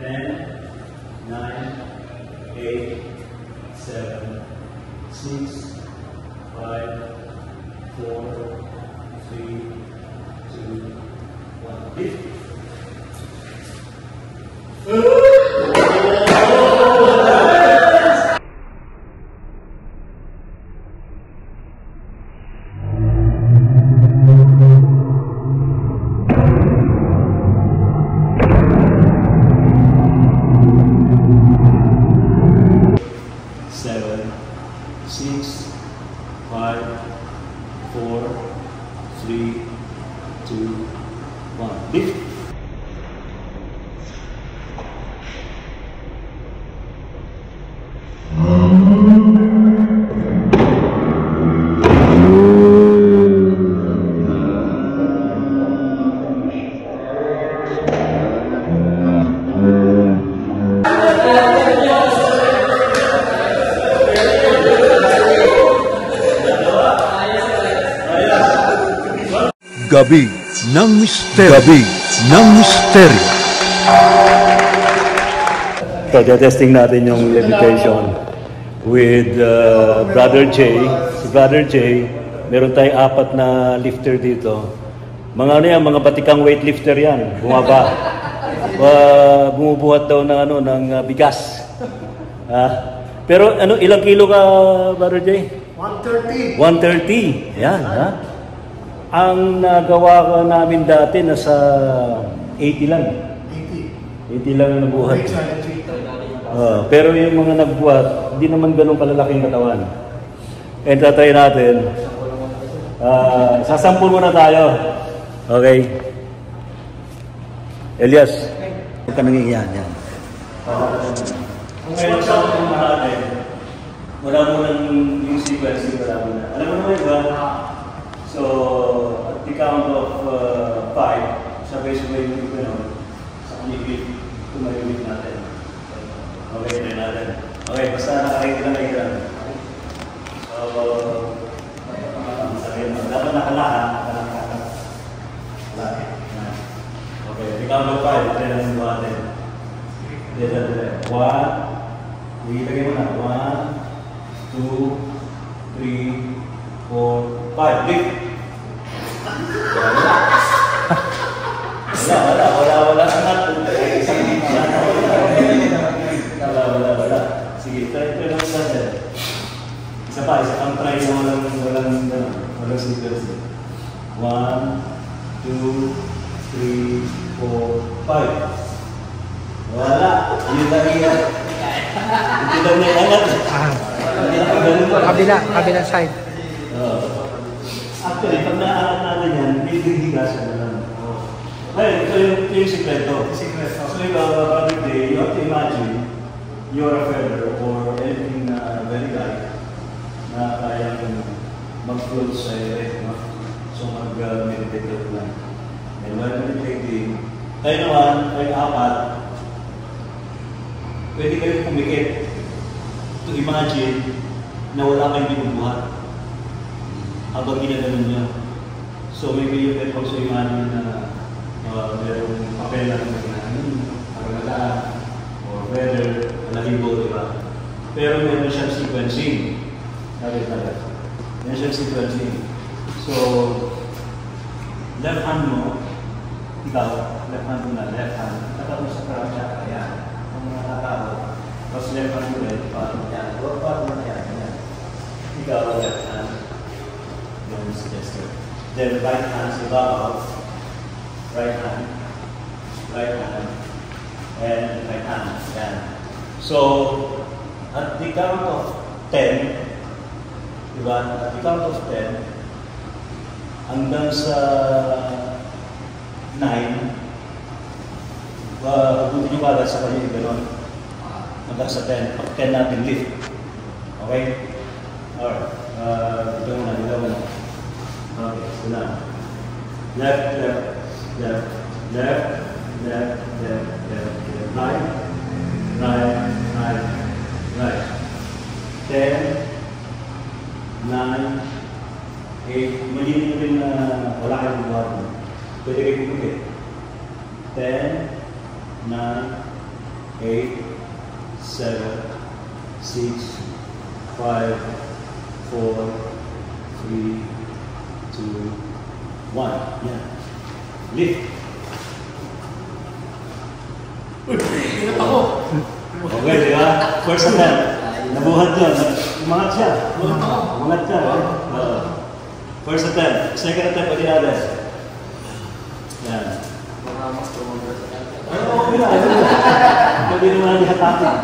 10, 9, 8, 7, 6, 5, 4, 3, 2, 1. Lift. 7, 6, 5, 4, 3, 2, 1. Lift. Gabi ng Misteryo. Gabi ng Misteryo. So, testing natin yung levitation with Brother J. Si Brother J, meron tayong 4 na lifter dito. Mga ano yan, mga batikang weightlifter yan. Bumaba. Bumubuhat daw ng, ng bigas. Pero ano, ilang kilo ka, Brother J? 130. 130. Yan, ha? Ang nagawa ko namin dati nasa 80 lang. 80 lang ang nabuhat. Pero yung mga nagbuhat, hindi naman ganun kalalaking katawan. And tatry natin. Sasampul muna tayo. Okay. Elias. Huwag ka nangiyan. Yan. Kung ngayon sa akin natin, wala mo lang yung sequence. Wala mo na. Alam mo naman ba? So, at the count of 5, sabay-sabay yung gano'n, sa kumipit, tumayulit natin. Okay, try natin. Okay, basta nakakita lang kayo lang. So, dapat nakalaha. Okay, at the count of 5, try natin natin. 1, ilagay mo na. 1, 2, 3, 4, 5. Lift. Wala. Wala. Sige, try lang natin. Isa pa, ang try mo walang sequence. 1, 2, 3, 4, 5. Wala. Yun lang yan. Ito lang na angat. Kabilang side. Actually, pag naaangat natin yan, may higasan na lang. Okay, ito yung sikreto. So, Brother Day, you have to imagine you're a feather or anything very light na kaya mag-float sa ere. So, mag-meditate lang. And while meditating, tayo naman, ay 4, pwede kayo pumikit to imagine na wala kayong binubuhat habang ginaganon nyo. So maybe you can also imagine na merong papel na nagkinanin, parang or whether malahibo, di ba? Pero meron siyang sequencing. Meron siyang sequencing. So, left hand mo, ikaw, left hand mo na, left hand. Tatapos sa crown chakra, yan. Kung nakatao. Tapos left hand mo rin, paano yan. Paano na yan. Ikaw, left hand. Then right hand sa ibabaw, right hand, and right hand. Yan. So, at the count of 10, diba? At the count of 10, hanggang sa 9, buti nyo kagad sa kanya yung gano'n. Hanggang sa 10. Pag 10 natin lift. Okay? Alright. Dilaw mo na. Okay, so now, left, right. 10, 9, 8, maliit mo rin na wala kayong buwan. Pwede kayo pumikit. 10, 9, 8, 7, 6, 5, 4, 3, 2, 1. Yan. Lift. Ingat ako. Okay, di ba? First attempt. Nabuhat yun. Umangat siya. Umangat siya. First attempt. Second attempt, pwede natin. Yan. Okay na. Pwede naman dihatakin.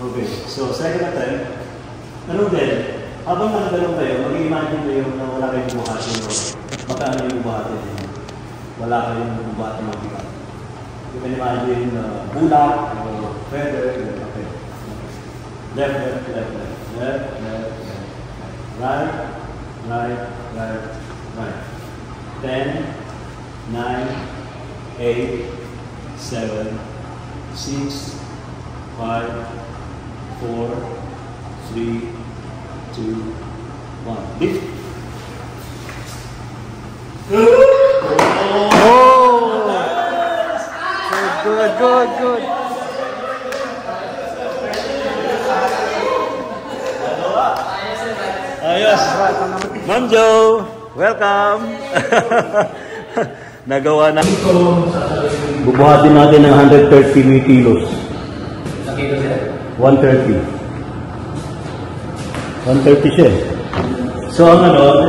Okay. So, second attempt. Ano din? Habang nagdalong kayo, mag-imagine kayo na wala kayong buhatin o magkano yung buhatin. Wala kayong buhatin ng bigat. You can imagine bulak or feather. Okay. Left, left, left, left. Left, left, left. Right, right, right, right. 10, 9, 8, 7, 6, 5, 4, 3, 2, 1. Lift. Good. Ayos. Ma'am Jo, welcome. Nagawa na. Bubuhatin natin ng 130 kilos. 130. 130 siya. So, ang ano,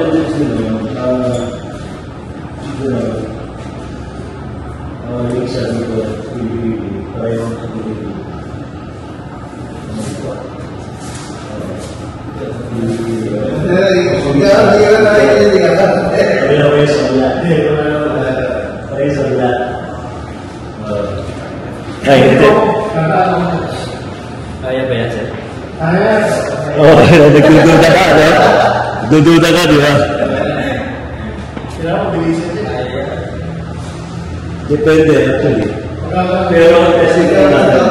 yung sabi ko, pareho sa pinipili. Kaya ba yan, sir? Oh, nagdududa ka, no? Dududa ka, di ba? Depende, actually. Pero, kasi natin.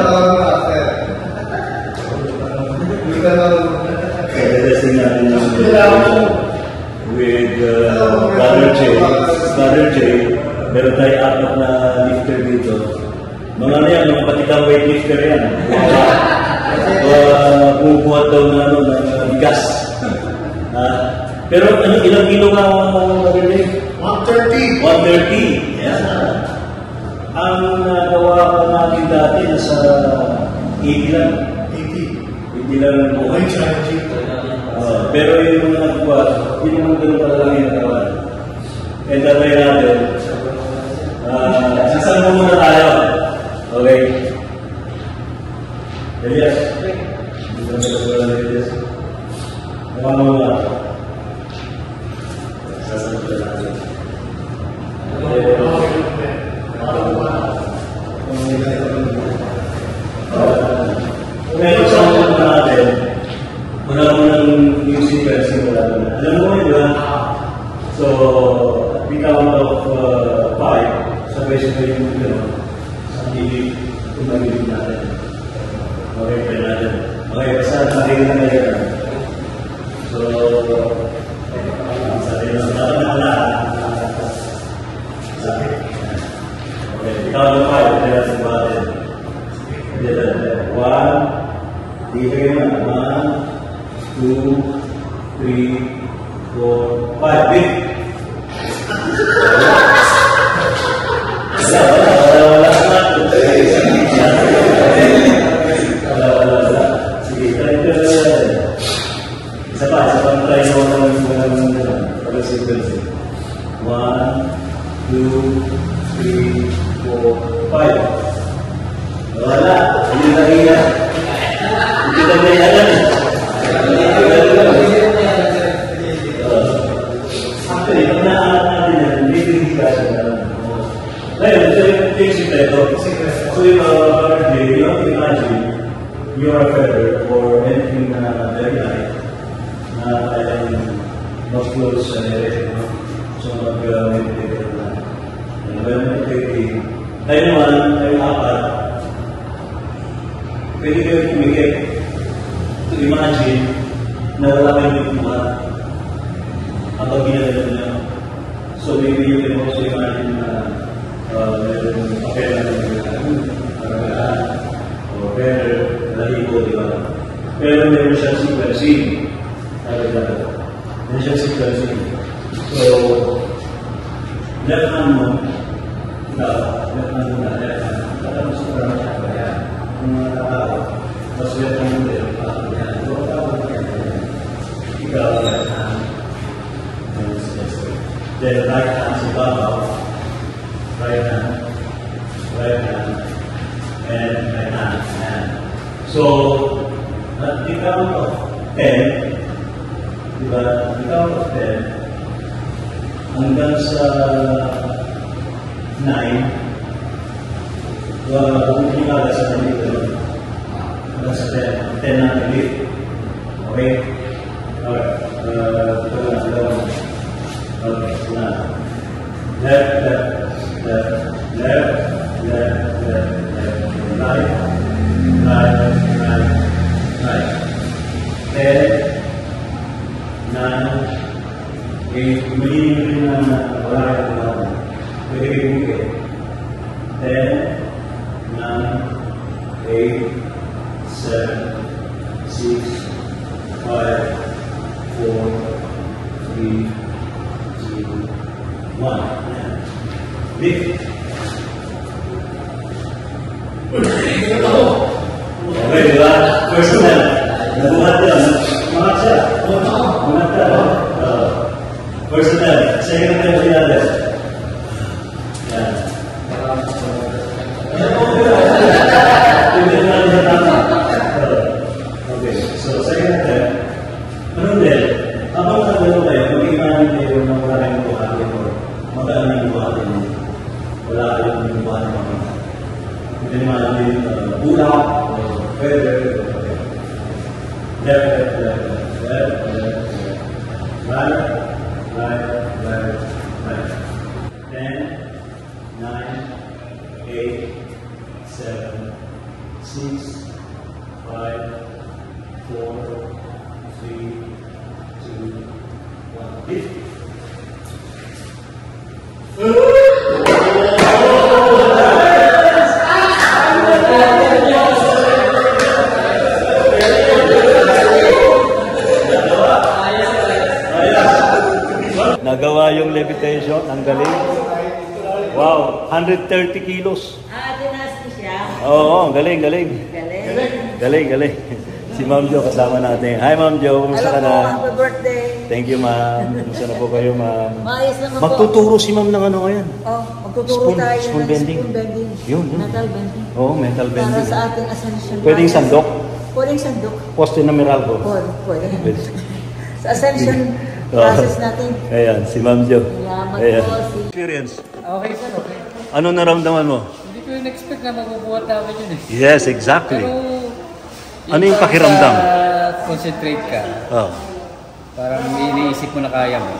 Testing natin with Brother J. Meron tayo apat na lifter dito. Mga ano yan, mga patikang weightlifter yan. Bumubuhat daw na ano, ng bigas. Pero ano, ilang kilo nga Brother J? 130. 130. Yan. Ang nagawa ko natin dati nasa 80 lang. 80 lang ang buhay. Pero yung mga nagbuwa, hindi naman ganun talaga yung nagawa. And try natin. Sasama muna tayo. Okay? Elias. Dito na sa Elias. Naman muna. Sasama natin. Ngayon, sa mga natin, unang yung sequence yung wala na. Alam mo yun, diba? So, at the count of 5, sabay-sabay yung sa higit, tumagilid natin. Okay, try natin. Okay, basta nakikita na yun. So, sabi na lahat. Okay, the count of 5, try natin ba natin. 1, Ibigay mo na. 1, 2, 3, 4, 5. Big! Wala na. Sige, try ko. Isa pa, try mo ng sequence. 1, 2, 3, 4, 5. Wala. Hindi na iya. Kita boleh jalan. Sampai di mana alat-alat yang diberikan. Lain, saya cerita itu. So, you know, imagine you are a feather or anything very light. Not close and everything. So, mag-meditate na. And when meditating, tayo naman, tayo apat, pwede kayo kumikip. To imagine na wala kayong buhat habang ginagawa niya. So maybe you can also imagine na meron papel na ginagawa. ba? Pero meron siyang sequencing. Meron siyang sequencing. So, left hand mo, left hand mo na, left hand. Alam mo sa parang siya ba yan? Kung mga tao, tapos left hand mo din, yan. Ikaw, left hand. Then right hand sa babaw. Right hand. Right hand. And right hand. And so, at the count of 10, diba? The count of 10, hanggang sa 9, bumili ka sa kanito. Hanggang sa 10. 10 na ulit. Okay? Alright. Okay, now. Left, left, left, left, left, left, left, right, right, right, right. 10, 9, 8, hindi na wala yung mga. Pwede kayo bukit. 10, 9, 8, 7, 6, 5, 4, 3, 2, 1. Lift. Okay, diba? Personal. Nabuhat yan. Mangat siya. Mangat ka. Personal. Second time siya natin. Yan. Okay, so second time. Ano din? Habang nagano kayo, mag-imanin kayo na wala kayong buhatin mo. Magkano yung buhatin mo? Wala kayong buhatin mo. Hindi naman yung bulak o feather. Left, left, left, left, left, right, right, right, right. 10, 9, 8, 7, 6, 5, 4, 3, 2, 1. Lift. Nagawa yung levitation, ang galing. Wow, 130 kilos. Dinasti siya. Oo, galing, galing. Galing. Galing. Si Ma'am Jo kasama natin. Hi Ma'am Jo, kumusta ka na? Happy birthday. Thank you Ma'am. Kumusta na po kayo Ma'am? Maayos naman po. Magtuturo si Ma'am ng ano ngayon? Magtuturo tayo spoon ng bending. spoon bending. Yun. Metal bending. Oo, metal Para bending. sa ating ascension. Pwedeng sandok? Pwedeng sandok. Poste na Meralco. Pwede. Pwede. Sa ascension process natin. Ayan, si Ma'am Jo. Salamat Ayan. po. Experience. Okay sir, okay. Ano naramdaman mo? Hindi ko yung expect na mabubuhat namin yun eh. Yes, exactly. Pero, Ano yung pakiramdam? Concentrate ka. Oh. Parang iniisip mo na kaya mo.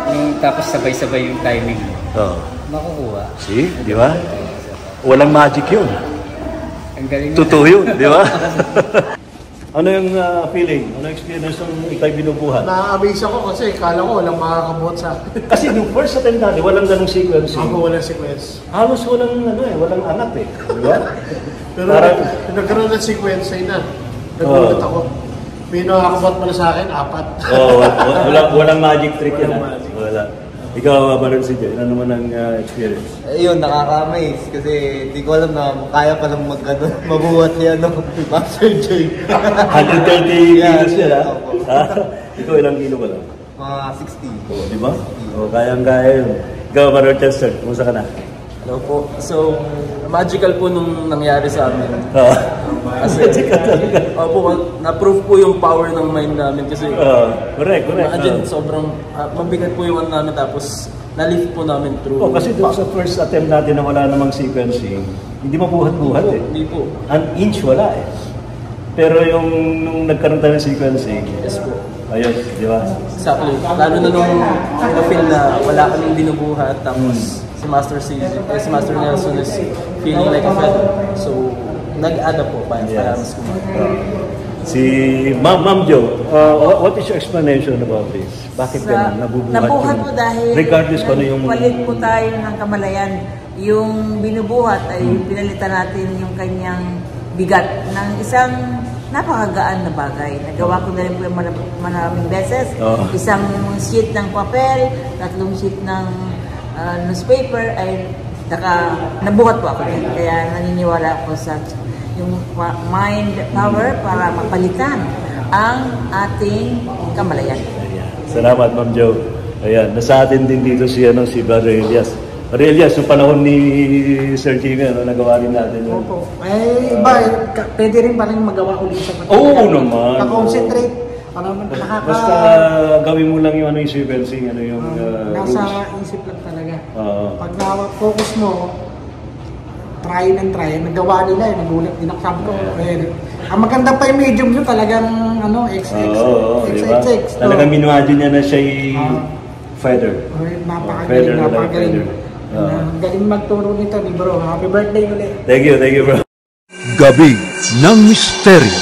Yung tapos sabay-sabay yung timing mo. Oh. Makukuha. See, di ba? Walang magic yun. Ang galing na. Totoo yun, di ba? Ano yung feeling? Ano yung experience ng ikay binubuhat? Na-amaze ako kasi kala ko walang makakabuhat sa akin. Kasi yung first attempt natin, walang ganong sequence. Ako walang sequence. Halos walang, walang angat eh. Di ba? Pero Parang- nagkaroon ng sequence ay na. Nagulat ako. May nakakabuhat pala sa akin, 4. walang magic trick yan. Walang magic. Wala. Ikaw, Baron CJ, ano naman ang experience? Ayun, nakaka-amaze kasi di ko alam na kaya palang mabuhat niya no, Master J. 130 kilos yan, ha? Ikaw, ilang kilo ka lang? Mga 60. Oo, di ba? Oo, kayang-kaya yun. Ikaw, Baron Chester, kumusta ka na? Hello po. So, magical po nung nangyari sa amin. Oo. Kasi, opo, na-prove po yung power ng mind namin kasi Correct. imagine, sobrang mabigat po yung ano namin tapos na-lift po namin through. Oh, kasi doon sa first attempt natin na wala namang sequencing, hindi mabuhat-buhat eh. Hindi po. An inch wala eh. Pero yung nung nagkaroon tayo ng sequencing, Yes po. ayun, di ba? Exactly. Lalo na nung na-feel na wala kaming binubuhat tapos si Master Nelson is feeling like a feather. So, nag-add up po pa yung Si Ma'am Jo, what is your explanation about this? Bakit ganun? Nabuhat po dahil regardless kung ano yung... palit po tayo ng kamalayan. Yung binubuhat ay pinalitan natin yung kanyang bigat ng isang napakagaan na bagay. Nagawa ko na rin po yung maraming beses. Isang sheet ng papel, 3 sheet ng newspaper, ay nabuhat po ako din. Kaya naniniwala ako sa yung mind power para mapalitan ang ating kamalayan. Salamat, Ma'am Jo. Ayan, nasa atin din dito si Brother Elias. Brother Elias, yung panahon ni Sir Jimmy, nagawa rin natin yun. Opo. Iba, pwede rin pa rin magawa ulit sa pagkakas. Oo naman. Naka-concentrate. Basta gawin mo lang yung yung sequencing, yung nasa isip lang talaga. Pag focus mo, try and try. Nagawa nila, nagulat din ako. Sabi ko, ang maganda pa yung medium nyo, talagang XXX. Talagang minimagine niya na siya feather. Napakagaling, napakagaling. Galing magturo nito ni bro. Happy birthday ulit. Thank you bro. Gabi ng Misteryo.